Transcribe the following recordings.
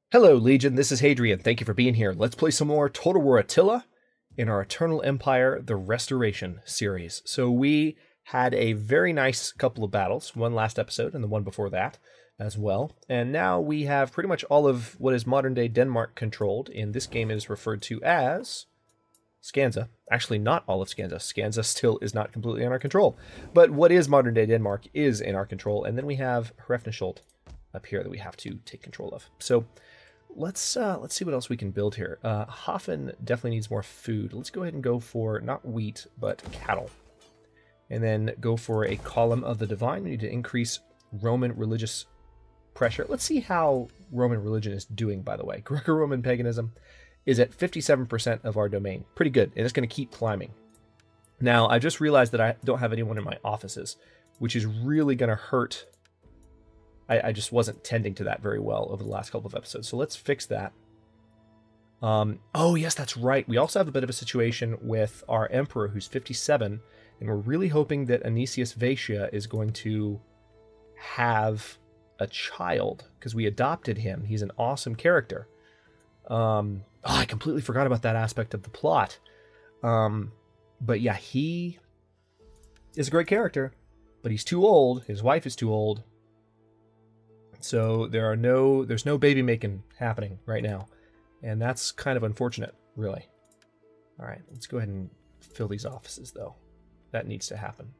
Hello, Legion. This is Hadrian. Thank you for being here. Let's play some more Total War Attila in our Eternal Empire: The Restoration series. So we had a very nice couple of battles, one last episode and the one before that as well. And now we have pretty much all of what is modern-day Denmark controlled. In this game, it is referred to as Skansa. Actually, not all of Skansa. Skansa still is not completely in our control. But what is modern-day Denmark is in our control. And then we have Hrefnisholt up here that we have to take control of. So let's see what else we can build here. Hafen definitely needs more food. Let's go ahead and go for not wheat, but cattle. And then go for a column of the divine. We need to increase Roman religious pressure. Let's see how Roman religion is doing, by the way. Greco-Roman paganism is at 57% of our domain. Pretty good, and it's going to keep climbing. Now, I just realized that I don't have anyone in my offices, which is really going to hurt. I just wasn't tending to that very well over the last couple of episodes. So let's fix that. Oh, yes, that's right. We also have a bit of a situation with our emperor, who's 57, and we're really hoping that Anicius Vatia is going to have a child, because we adopted him. He's an awesome character. I completely forgot about that aspect of the plot. But yeah, he is a great character, but he's too old. His wife is too old. So there's no baby making happening right now. And that's kind of unfortunate, really. All right, let's go ahead and fill these offices, though. That needs to happen.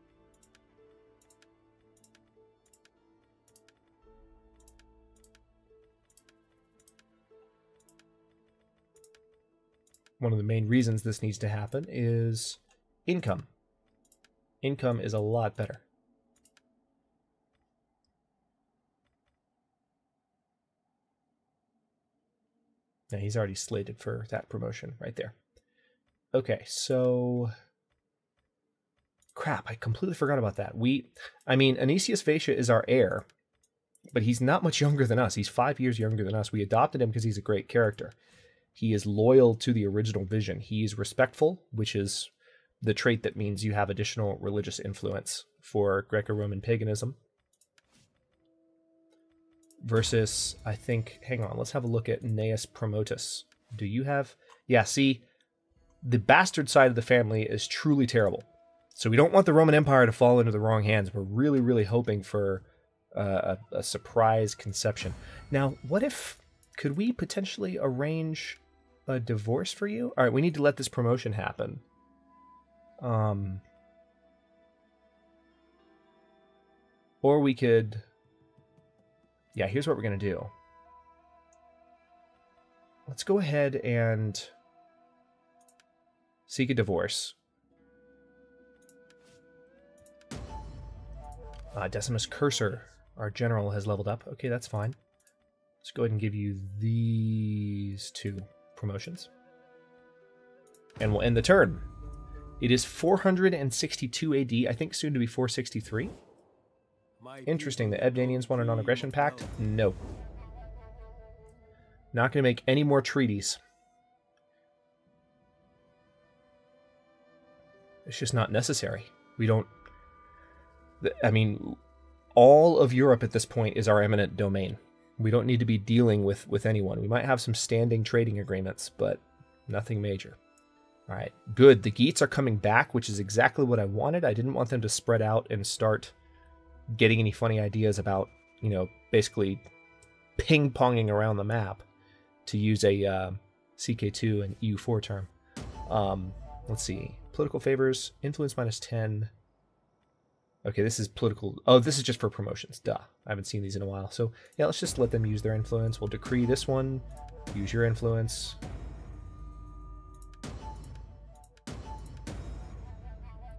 One of the main reasons this needs to happen is income. Income is a lot better. Now he's already slated for that promotion right there. Okay, so crap, I completely forgot about that. I mean, Anicius Vatia is our heir, but he's not much younger than us. He's 5 years younger than us. We adopted him because he's a great character. He is loyal to the original vision. He's respectful, which is the trait that means you have additional religious influence for Greco-Roman paganism. Versus, I think, hang on, let's have a look at Gnaeus Promotus. Do you have... Yeah, see, the bastard side of the family is truly terrible. So we don't want the Roman Empire to fall into the wrong hands. We're really, really hoping for a surprise conception. Now, what if... Could we potentially arrange a divorce for you? All right, we need to let this promotion happen. Or we could... Yeah, here's what we're going to do. Let's go ahead and seek a divorce. Decimus Cursor, our general, has leveled up. Okay, that's fine. Let's go ahead and give you these two promotions. And we'll end the turn. It is 462 AD, I think soon to be 463. Interesting, the Ebdanians want a non-aggression pact? No. Not going to make any more treaties. It's just not necessary. We don't... I mean, all of Europe at this point is our eminent domain. We don't need to be dealing with anyone. We might have some standing trading agreements, but nothing major. All right, good. The Geats are coming back, which is exactly what I wanted. I didn't want them to spread out and start getting any funny ideas about, you know, basically ping-ponging around the map, to use a CK2 and EU4 term. Let's see. Political favors, influence -10. Okay, this is political. Oh, this is just for promotions. Duh. I haven't seen these in a while. So, yeah, let's just let them use their influence. We'll decree this one. Use your influence.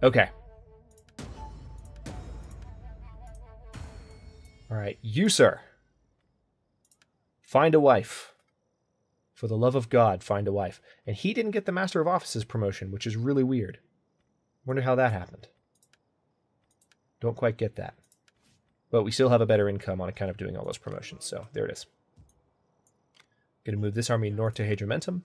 Okay. All right, you, sir. Find a wife. For the love of God, find a wife. And he didn't get the Master of Offices promotion, which is really weird. Wonder how that happened. Don't quite get that. But we still have a better income on account of doing all those promotions, so there it is. Going to move this army north to Hadrimentum.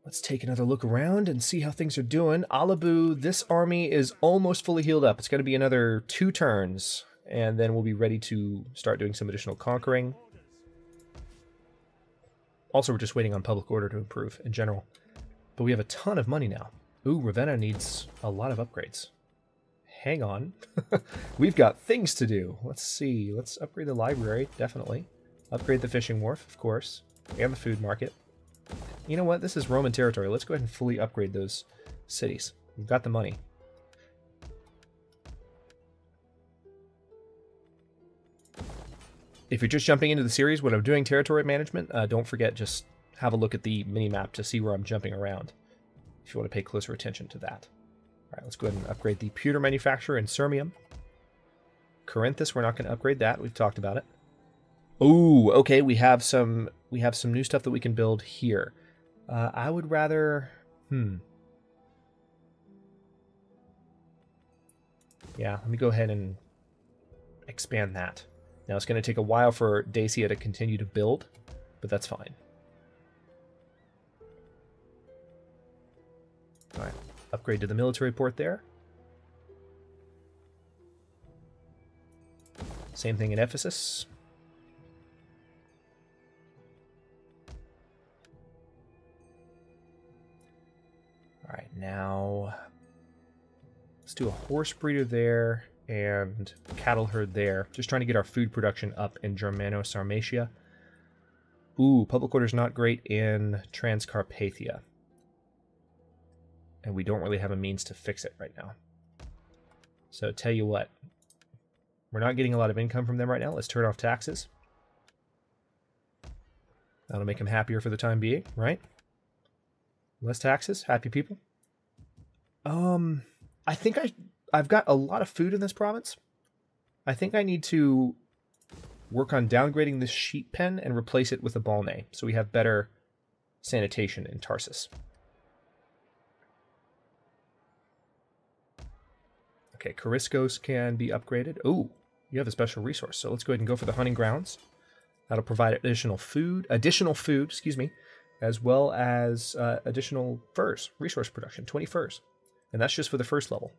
Let's take another look around and see how things are doing. Alabu, this army is almost fully healed up. It's going to be another 2 turns. and then we'll be ready to start doing some additional conquering. Also, we're just waiting on public order to improve in general. But we have a ton of money now. Ooh, Ravenna needs a lot of upgrades. Hang on. We've got things to do. Let's see. Let's upgrade the library, definitely. Upgrade the fishing wharf, of course. And the food market. You know what? This is Roman territory. Let's go ahead and fully upgrade those cities. We've got the money. If you're just jumping into the series when I'm doing territory management, don't forget, just have a look at the mini-map to see where I'm jumping around, if you want to pay closer attention to that. All right, let's go ahead and upgrade the pewter manufacturer in Sirmium. Corinthus, we're not going to upgrade that. We've talked about it. Ooh, okay, we have some new stuff that we can build here. I would rather... Yeah, let me go ahead and expand that. Now, it's going to take a while for Dacia to continue to build, but that's fine. All right, upgrade to the military port there. Same thing in Ephesus. All right, now let's do a horse breeder there and cattle herd there. Just trying to get our food production up in Germano-Sarmatia. Ooh, public order's not great in Transcarpathia. And we don't really have a means to fix it right now. So tell you what, we're not getting a lot of income from them right now. Let's turn off taxes. That'll make them happier for the time being, right? Less taxes, happy people. I think I've got a lot of food in this province. I think I need to work on downgrading this sheep pen and replace it with a balnea, so we have better sanitation in Tarsus. Okay, Coriscos can be upgraded. Oh, you have a special resource, so let's go ahead and go for the hunting grounds. That'll provide additional food, excuse me, as well as additional furs, resource production, 20 furs. And that's just for the first level.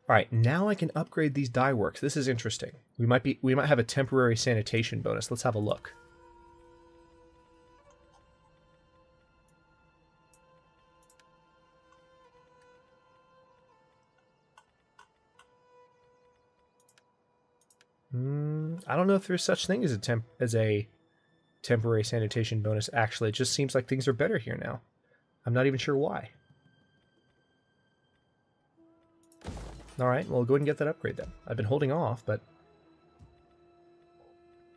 All right, now I can upgrade these dye works. This is interesting. We might have a temporary sanitation bonus. Let's have a look. I don't know if there's such thing as a temporary sanitation bonus. Actually, it just seems like things are better here now. I'm not even sure why. All right, well, go ahead and get that upgrade then. I've been holding off, but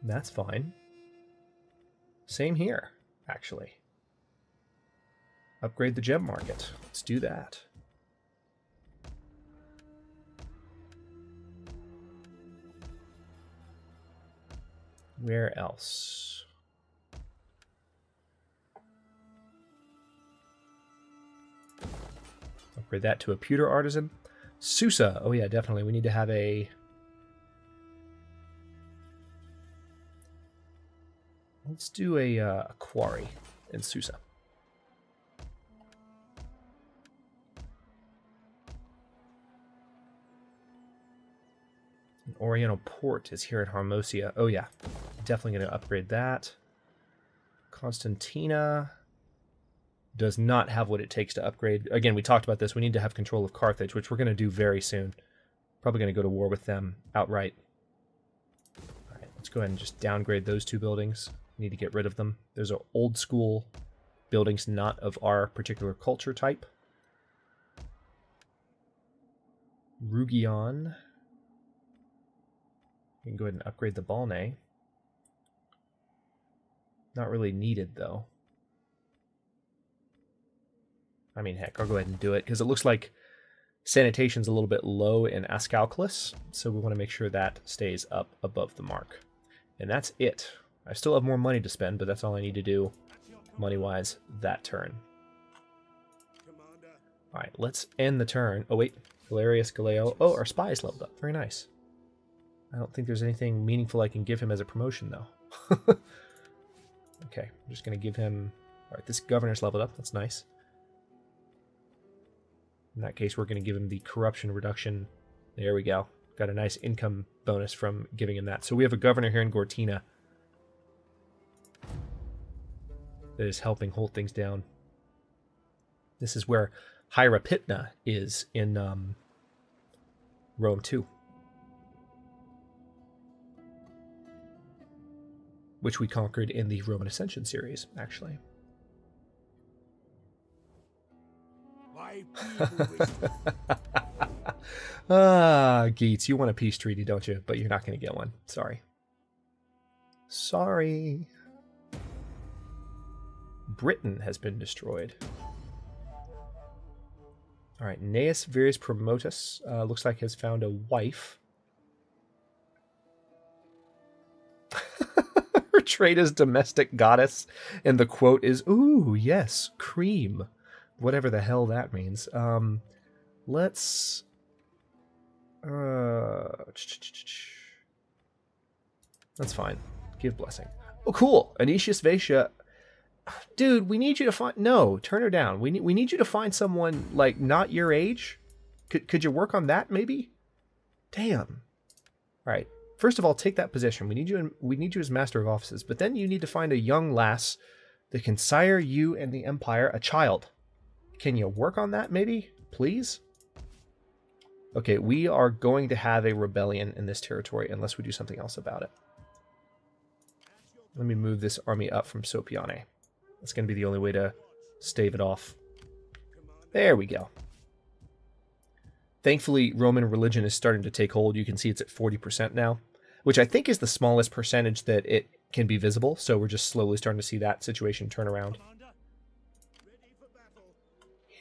that's fine. Same here, actually. Upgrade the gem market. Let's do that. Where else? Upgrade that to a pewter artisan. Susa. Oh yeah, definitely. We need to have a... Let's do a quarry in Susa. An Oriental port is here at Hermosia. Oh yeah, definitely going to upgrade that. Constantina does not have what it takes to upgrade. Again, we talked about this. We need to have control of Carthage, which we're going to do very soon. Probably going to go to war with them outright. All right, let's go ahead and just downgrade those two buildings. Need to get rid of them. Those are old school buildings, not of our particular culture type. Rugion. You can go ahead and upgrade the balnea. Not really needed, though. I mean, heck, I'll go ahead and do it, because it looks like sanitation's a little bit low in Ascalculus, so we want to make sure that stays up above the mark. And that's it. I still have more money to spend, but that's all I need to do, money-wise, that turn. Alright, let's end the turn. Oh, wait. Galerius Galeo. Oh, our spy is leveled up. Very nice. I don't think there's anything meaningful I can give him as a promotion, though. Okay, I'm just going to give him... Alright, this governor's leveled up. That's nice. In that case, we're going to give him the corruption reduction. There we go. Got a nice income bonus from giving him that. So we have a governor here in Gortina that is helping hold things down. This is where Hierapitna is in Rome too, which we conquered in the Roman Ascension series, actually. Geets, you want a peace treaty, don't you? But you're not going to get one. Sorry. Sorry. Britain has been destroyed. All right, Gnaeus Virius Promotus looks like has found a wife. Her trade is domestic goddess, and the quote is, "Ooh, yes, cream." Whatever the hell that means. Let's... that's fine. Give blessing. Oh, cool. Anicius Vatia. Dude, we need you to find... No, turn her down. We need you to find someone, like, not your age. Could you work on that, maybe? Damn. All right. First of all, take that position. We need you as master of offices. But then you need to find a young lass that can sire you and the empire a child. Can you work on that, maybe? Please? Okay, we are going to have a rebellion in this territory unless we do something else about it. Let me move this army up from Sopiane. That's going to be the only way to stave it off. There we go. Thankfully, Roman religion is starting to take hold. You can see it's at 40% now, which I think is the smallest percentage that it can be visible. So we're just slowly starting to see that situation turn around.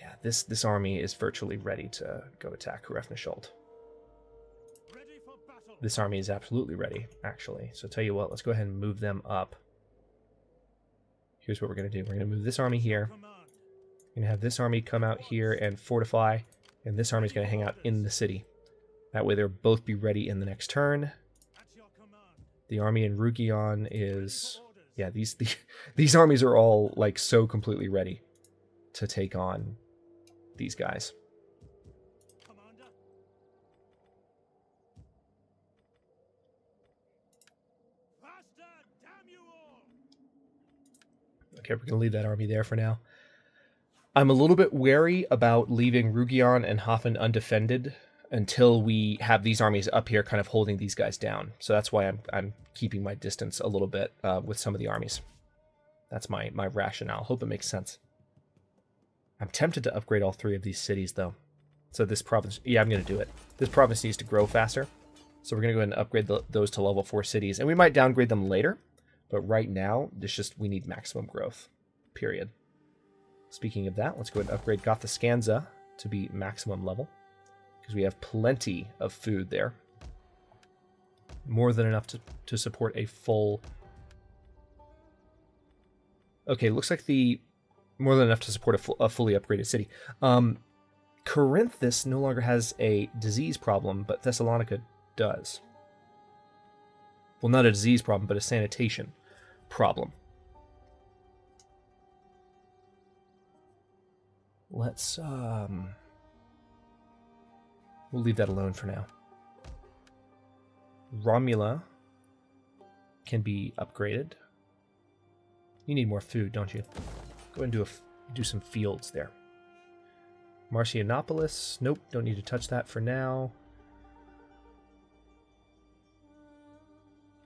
Yeah, this army is virtually ready to go attack Hrefnasholt. This army is absolutely ready, actually. So tell you what, let's go ahead and move them up. Here's what we're going to do. We're going to move this army here. We're going to have this army come out here and fortify. And this army is going to hang out in the city. That way they'll both be ready in the next turn. The army in Rugion is... Yeah, these armies are all like so completely ready to take on these guys. Okay, we're going to leave that army there for now. I'm a little bit wary about leaving Rugion and Hafen undefended until we have these armies up here kind of holding these guys down. So that's why I'm keeping my distance a little bit with some of the armies. That's my rationale. Hope it makes sense. I'm tempted to upgrade all three of these cities, though. So this province... Yeah, I'm going to do it. This province needs to grow faster. So we're going to go ahead and upgrade those to level 4 cities. And we might downgrade them later. But right now, we need maximum growth. Period. Speaking of that, let's go ahead and upgrade Gothascanza to be maximum level. Because we have plenty of food there. More than enough to support a full... Okay, looks like more than enough to support a fully upgraded city. Corinthus no longer has a disease problem, but Thessalonica does. Well, not a disease problem, but a sanitation problem. Let's, we'll leave that alone for now. Romula can be upgraded. You need more food, don't you? Go ahead and do some fields there. Marcianopolis, nope, don't need to touch that for now.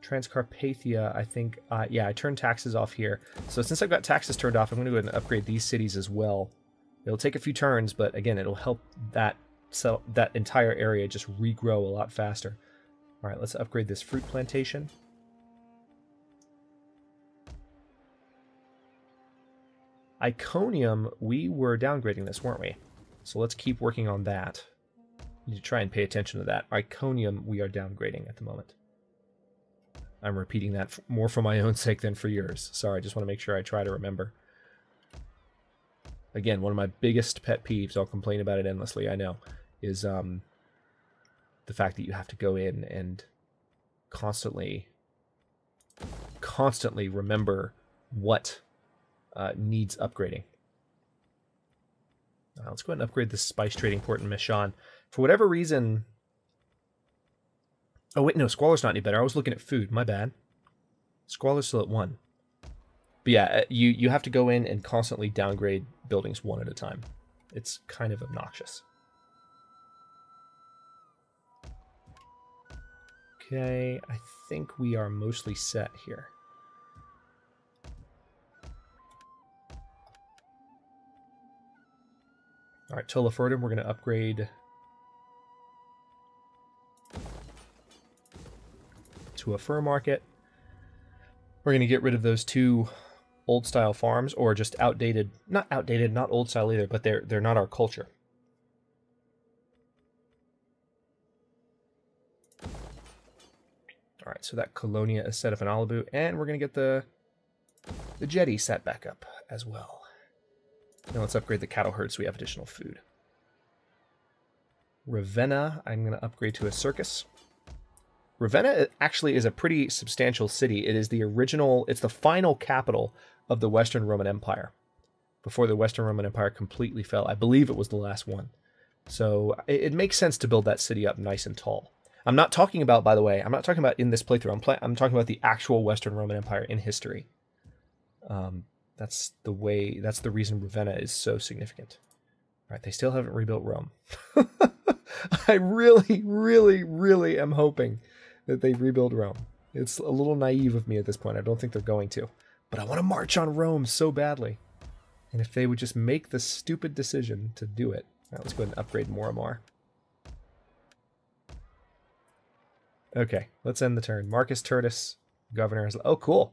Transcarpathia, I think, yeah, I turned taxes off here. So since I've got taxes turned off, I'm going to go ahead and upgrade these cities as well. It'll take a few turns, but again, it'll help that entire area just regrow a lot faster. All right, let's upgrade this fruit plantation. Iconium, we were downgrading this, weren't we? So let's keep working on that. Need to try and pay attention to that. Iconium, we are downgrading at the moment. I'm repeating that more for my own sake than for yours. Sorry, I just want to make sure I try to remember. Again, one of my biggest pet peeves, I'll complain about it endlessly, I know, is the fact that you have to go in and constantly remember what needs upgrading. Let's go ahead and upgrade the spice trading port in Mishan. For whatever reason... Oh, wait, no, Squalor's not any better. I was looking at food. My bad. Squalor's still at 1. But yeah, you have to go in and constantly downgrade buildings one at a time. It's kind of obnoxious. Okay, I think we are mostly set here. All right, Tola Ferdinand, we're going to upgrade to a fur market. We're going to get rid of those 2 old-style farms, or just outdated, not old-style either, but they're not our culture. All right, so that Colonia is set up in Alibu, and we're going to get the jetty set back up as well. Now let's upgrade the cattle herd so we have additional food. Ravenna, I'm going to upgrade to a circus. Ravenna actually is a pretty substantial city. It is the original, it's the final capital of the Western Roman Empire. Before the Western Roman Empire completely fell. I believe it was the last one. So it makes sense to build that city up nice and tall. I'm not talking about, by the way, I'm not talking about in this playthrough. I'm talking about the actual Western Roman Empire in history. That's the reason Ravenna is so significant. All right, they still haven't rebuilt Rome. I really, really, really am hoping that they rebuild Rome. It's a little naive of me at this point. I don't think they're going to. But I want to march on Rome so badly. And if they would just make the stupid decision to do it. All right, let's go ahead and upgrade Moramar. Okay, let's end the turn. Marcus Tertus, governor. Oh, cool.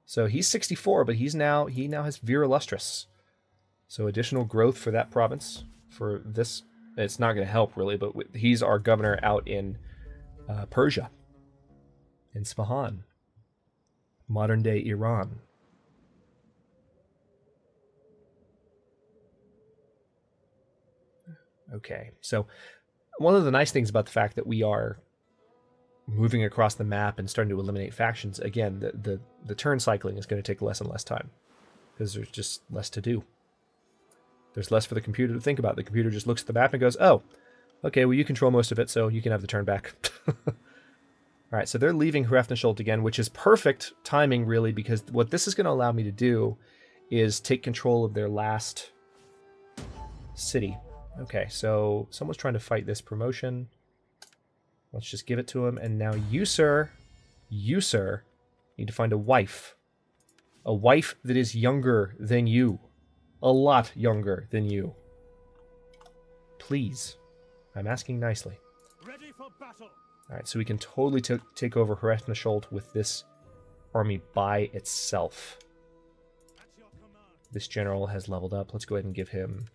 So he's 64, but he now has Vir Illustris. So additional growth for that province. For this, it's not going to help really, but he's our governor out in Persia, in Spahan, modern day Iran. Okay, so one of the nice things about the fact that we are moving across the map and starting to eliminate factions, again, the turn cycling is going to take less and less time because there's just less to do. There's less for the computer to think about. The computer just looks at the map and goes, oh, okay, well, you control most of it, so you can have the turn back. All right, so they're leaving Hrefnasholt again, which is perfect timing, really, because what this is going to allow me to do is take control of their last city. Okay, so someone's trying to fight this promotion. Let's just give it to him. And now you, sir, need to find a wife. A wife that is younger than you. A lot younger than you. Please. I'm asking nicely. Ready for battle. Alright, so we can totally take over Hrefnasholt with this army by itself. This general has leveled up. Let's go ahead and give him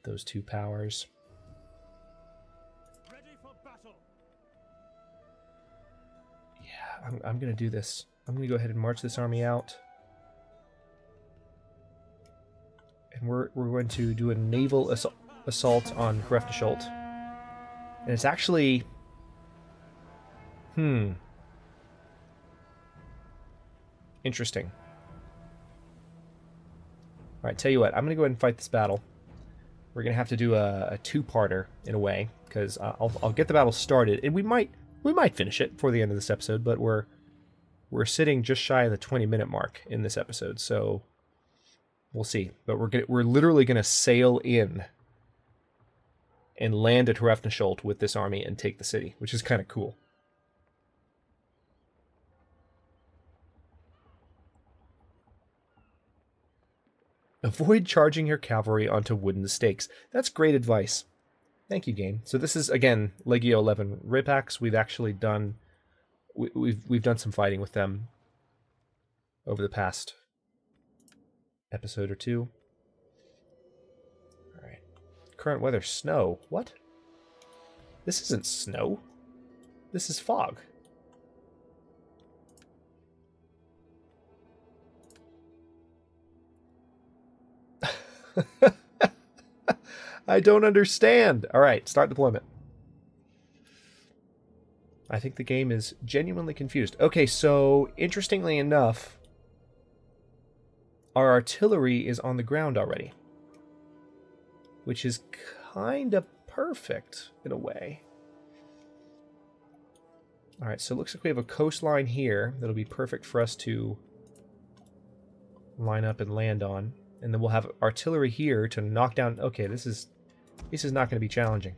those 2 powers. Ready for battle. Yeah, I'm going to do this. I'm going to go ahead and march this army out. And we're going to do a naval assault on Hrefnasholt. And it's actually... interesting. Alright, tell you what. I'm going to go ahead and fight this battle. We're going to have to do a 2-parter, in a way. Because I'll get the battle started. And we might finish it before the end of this episode. But we're sitting just shy of the 20-minute mark in this episode. So... we'll see. But we're literally going to sail in and land at Hrefnasholt with this army and take the city, which is kind of cool. Avoid charging your cavalry onto wooden stakes. That's great advice. Thank you, game. So this is, again, Legio 11 Ripax. We've actually done... We've done some fighting with them over the past episode or 2. Alright. Current weather, snow. What? This isn't snow. This is fog. I don't understand. Alright, start deployment. I think the game is genuinely confused. Okay, so, interestingly enough, our artillery is on the ground already. which is kind of perfect in a way. All right, so it looks like we have a coastline here that'll be perfect for us to line up and land on. And then we'll have artillery here to knock down... Okay, this is not going to be challenging.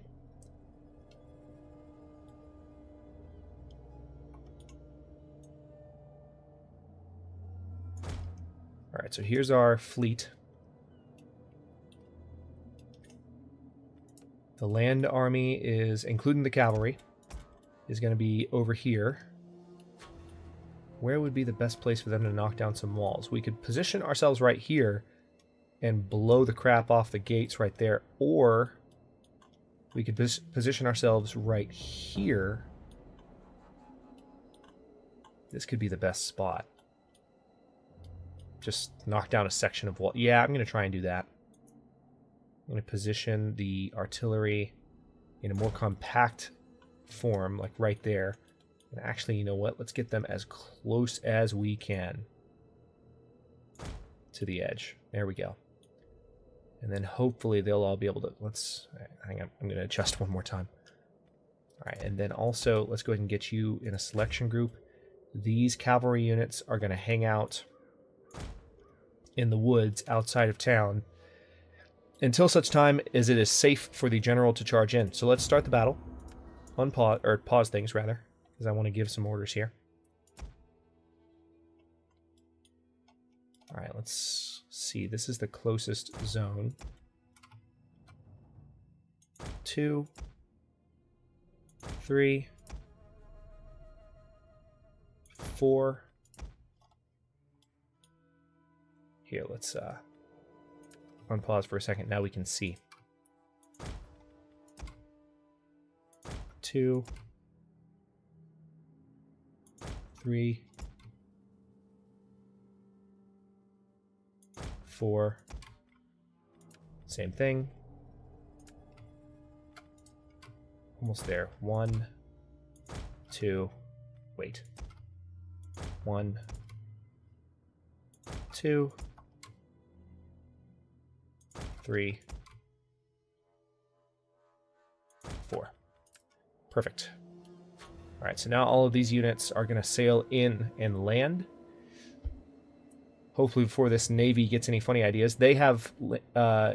All right, so here's our fleet. The land army is, including the cavalry, is going to be over here. Where would be the best place for them to knock down some walls? We could position ourselves right here and blow the crap off the gates right there, or we could position ourselves right here. This could be the best spot. Just knock down a section of wall. Yeah, I'm going to try and do that. I'm going to position the artillery in a more compact form, like right there. And actually, you know what? Let's get them as close as we can to the edge. There we go. And then hopefully they'll all be able to... Let's... Hang on. I'm going to adjust one more time. All right, and then also, let's go ahead and get you in a selection group. These cavalry units are going to hang out in the woods outside of town until such time as it is safe for the general to charge in. So let's start the battle. Unpause, or pause things rather, because I want to give some orders here. All right, let's see. This is the closest zone. 2, 3, 4. Here, let's unpause for a second. Now we can see. 2, 3, 4. Same thing. Almost there. 1, 2. Wait. 1, 2, 3, 4. Perfect. All right, so now all of these units are going to sail in and land. Hopefully before this Navy gets any funny ideas. They have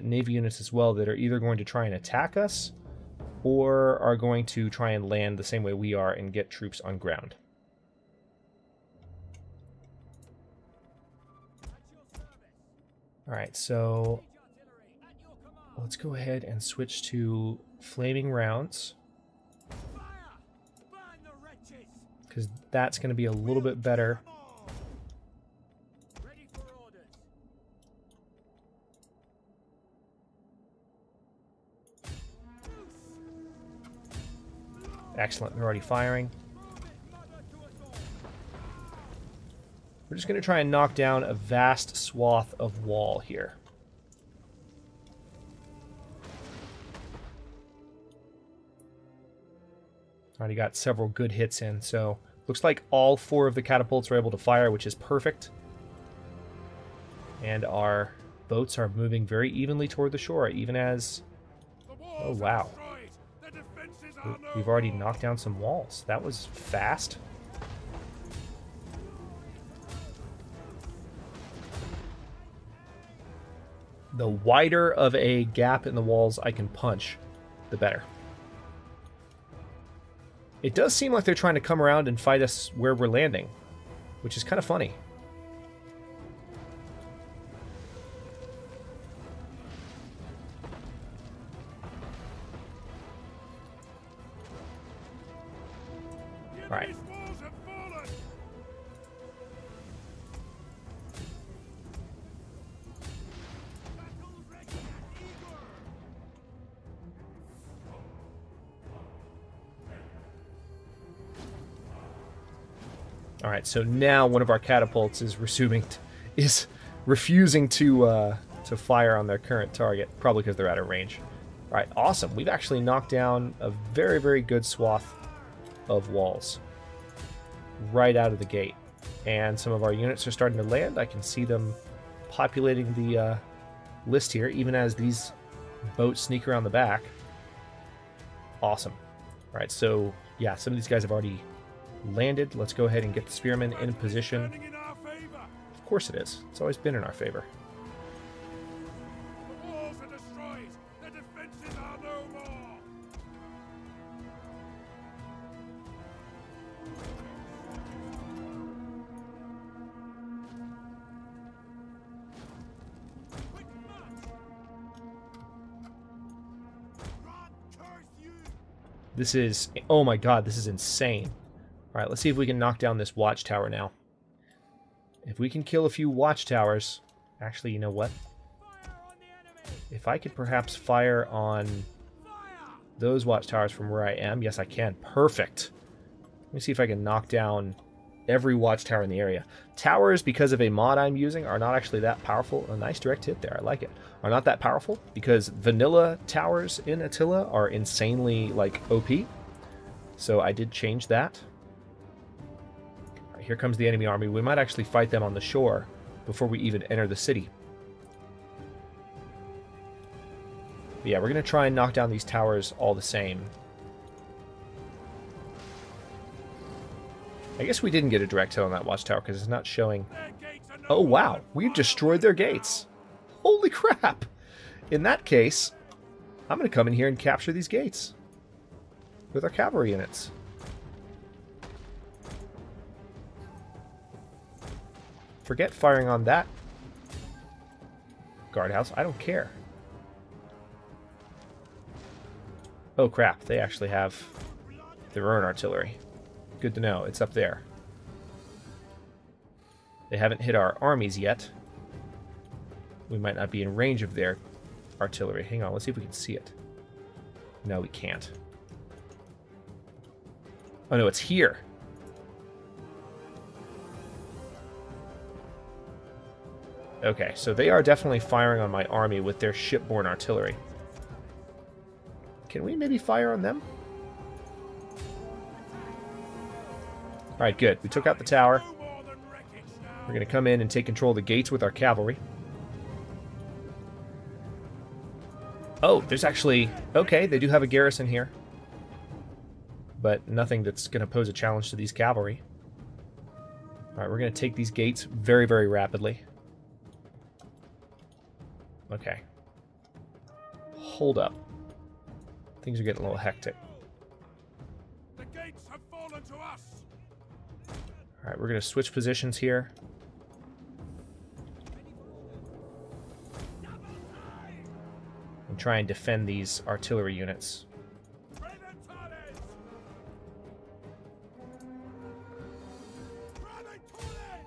Navy units as well that are either going to try and attack us or are going to try and land the same way we are and get troops on ground. All right, so let's go ahead and switch to flaming rounds, because that's going to be a little bit better. Excellent, they're already firing. We're just going to try and knock down a vast swath of wall here. Already got several good hits in, so looks like all 4 of the catapults are able to fire, which is perfect. And our boats are moving very evenly toward the shore, even as... Oh, wow. We've already knocked down some walls. That was fast. The wider of a gap in the walls I can punch, the better. It does seem like they're trying to come around and fight us where we're landing, which is kind of funny. All right. All right, so now one of our catapults is refusing to fire on their current target, probably because they're out of range. All right, awesome. We've actually knocked down a very, very good swath of walls right out of the gate, and some of our units are starting to land. I can see them populating the list here, even as these boat sneak around the back. Awesome. All right, so yeah, some of these guys have already landed. Let's go ahead and get the spearmen in position. Turning in our favor. Of course it is. It's always been in our favor. The walls are destroyed. The defenses are no more. Quick march. God curse you. This is... Oh my god, this is insane. Alright, let's see if we can knock down this watchtower now. If we can kill a few watchtowers... Actually, you know what? Fire on the enemy. If I could perhaps fire on Fire. those watchtowers from where I am. Yes, I can. Perfect. Let me see if I can knock down every watchtower in the area. Towers, because of a mod I'm using, are not actually that powerful. A nice direct hit there. I like it. Are not that powerful because vanilla towers in Attila are insanely, like, OP. So I did change that. All right, here comes the enemy army. We might actually fight them on the shore before we even enter the city. But yeah, we're going to try and knock down these towers all the same. I guess we didn't get a direct hit on that watchtower because it's not showing... Their gates are no Oh, more wow. than We've fire. destroyed their gates. Holy crap. In that case, I'm going to come in here and capture these gates with our cavalry units. Forget firing on that guardhouse. I don't care. Oh, crap. They actually have their own artillery. Good to know. It's up there. They haven't hit our armies yet. We might not be in range of their artillery. Hang on, let's see if we can see it. No, we can't. Oh no, it's here. Okay, so they are definitely firing on my army with their shipborne artillery. Can we maybe fire on them? Alright, good. We took out the tower. No more than wreckage now. We're going to come in and take control of the gates with our cavalry. Oh, there's actually... Okay, they do have a garrison here. But nothing that's going to pose a challenge to these cavalry. Alright, we're going to take these gates very, very rapidly. Okay. Hold up. Things are getting a little hectic. The gates have fallen to us. Alright, we're going to switch positions here. And try and defend these artillery units.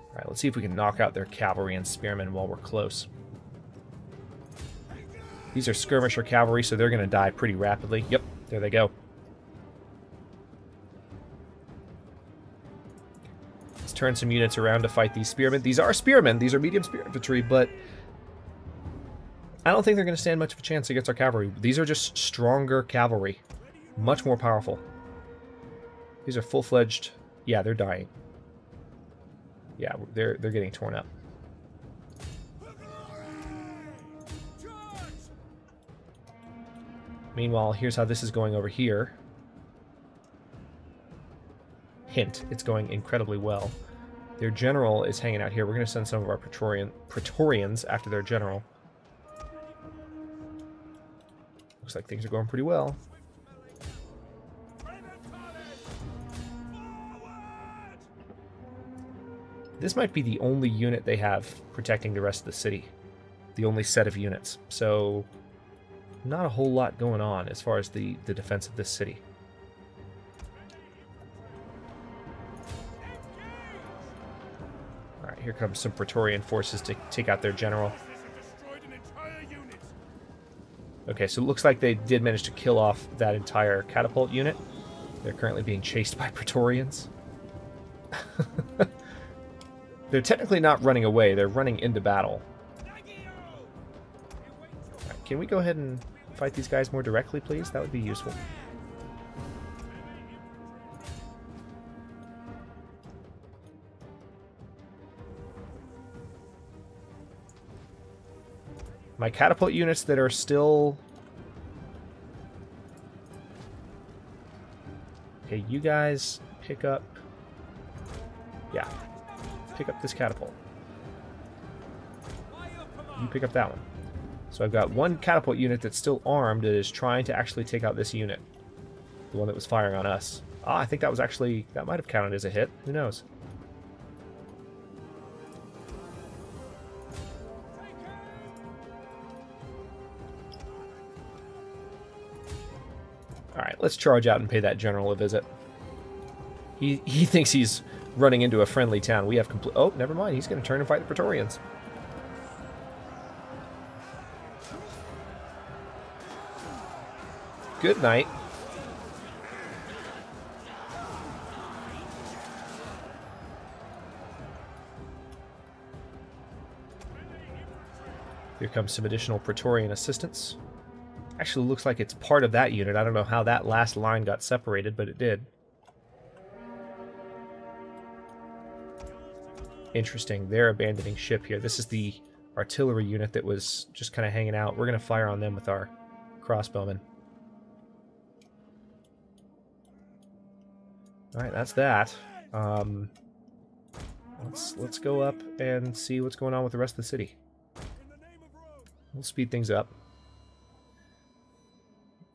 Alright, let's see if we can knock out their cavalry and spearmen while we're close. These are skirmisher cavalry, so they're going to die pretty rapidly. Yep, there they go. Let's turn some units around to fight these spearmen. These are spearmen. These are medium spear infantry, but I don't think they're going to stand much of a chance against our cavalry. These are just stronger cavalry. Much more powerful. These are full-fledged... Yeah, they're dying. Yeah, they're getting torn up. Meanwhile, here's how this is going over here. Hint, it's going incredibly well. Their general is hanging out here. We're going to send some of our Praetorians after their general. Looks like things are going pretty well. This might be the only unit they have protecting the rest of the city. The only set of units. So, not a whole lot going on as far as the defense of this city. Alright, here comes some Praetorian forces to take out their general. Okay, so it looks like they did manage to kill off that entire catapult unit. They're currently being chased by Praetorians. They're technically not running away, they're running into battle. Right, can we go ahead and fight these guys more directly, please? That would be useful. My catapult units that are still Okay, you guys pick up... Yeah. Pick up this catapult. You pick up that one. So I've got one catapult unit that's still armed that is trying to actually take out this unit. The one that was firing on us. Ah, I think that was actually... That might have counted as a hit. Who knows? Alright, let's charge out and pay that general a visit. He thinks he's running into a friendly town. We have complete... Oh, never mind. He's going to turn and fight the Praetorians. Good night. Here comes some additional Praetorian assistance. Actually looks like it's part of that unit. I don't know how that last line got separated, but it did. Interesting. They're abandoning ship here. This is the artillery unit that was just kind of hanging out. We're going to fire on them with our crossbowmen. Alright, that's that. Let's go up and see what's going on with the rest of the city. We'll speed things up.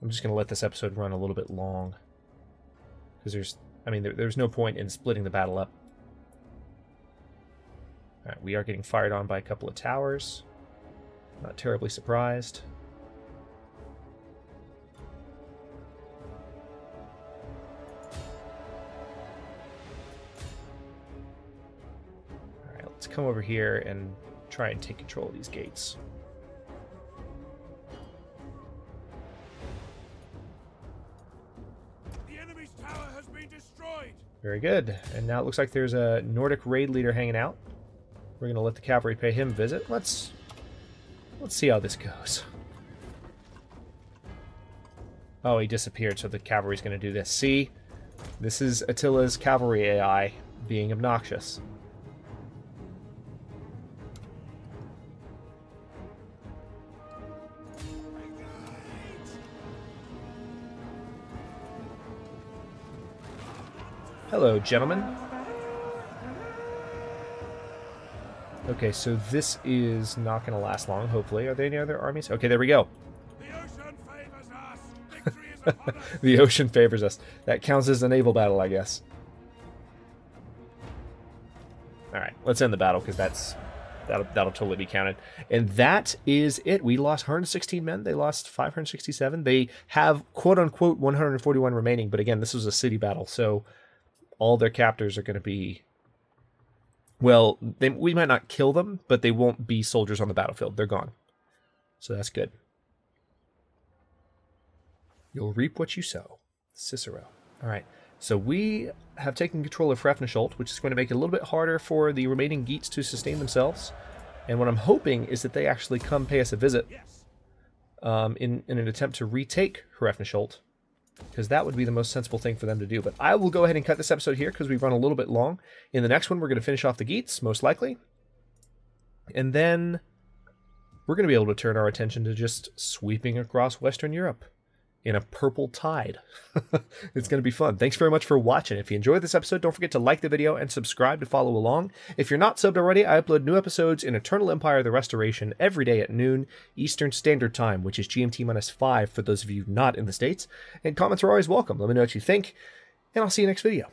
I'm just going to let this episode run a little bit long. Because there's no point in splitting the battle up. Alright, we are getting fired on by a couple of towers. Not terribly surprised. Alright, let's come over here and try and take control of these gates. Very good. And now it looks like there's a Nordic raid leader hanging out. We're going to let the cavalry pay him a visit. Let's see how this goes. Oh, he disappeared, so the cavalry's going to do this. See? This is Attila's cavalry AI being obnoxious. Hello, gentlemen. Okay, so this is not going to last long, hopefully. Are there any other armies? Okay, there we go. The ocean favors us. Victory is upon us. The ocean favors us. That counts as a naval battle, I guess. Alright, let's end the battle, because that'll totally be counted. And that is it. We lost 116 men. They lost 567. They have, quote-unquote, 141 remaining. But again, this was a city battle, so all their captors are going to be... Well, we might not kill them, but they won't be soldiers on the battlefield. They're gone. So that's good. You'll reap what you sow. Cicero. All right. So we have taken control of Hrefnisholt, which is going to make it a little bit harder for the remaining Geats to sustain themselves. And what I'm hoping is that they actually come pay us a visit in an attempt to retake Hrefnisholt, because that would be the most sensible thing for them to do. But I will go ahead and cut this episode here because we've run a little bit long. In the next one, we're going to finish off the Geats, most likely. And then we're going to be able to turn our attention to just sweeping across Western Europe in a purple tide. It's going to be fun. Thanks very much for watching. If you enjoyed this episode, don't forget to like the video and subscribe to follow along. If you're not subbed already, I upload new episodes in Eternal Empire: The Restoration every day at noon Eastern Standard Time, which is GMT-5 for those of you not in the States. And comments are always welcome. Let me know what you think, and I'll see you next video.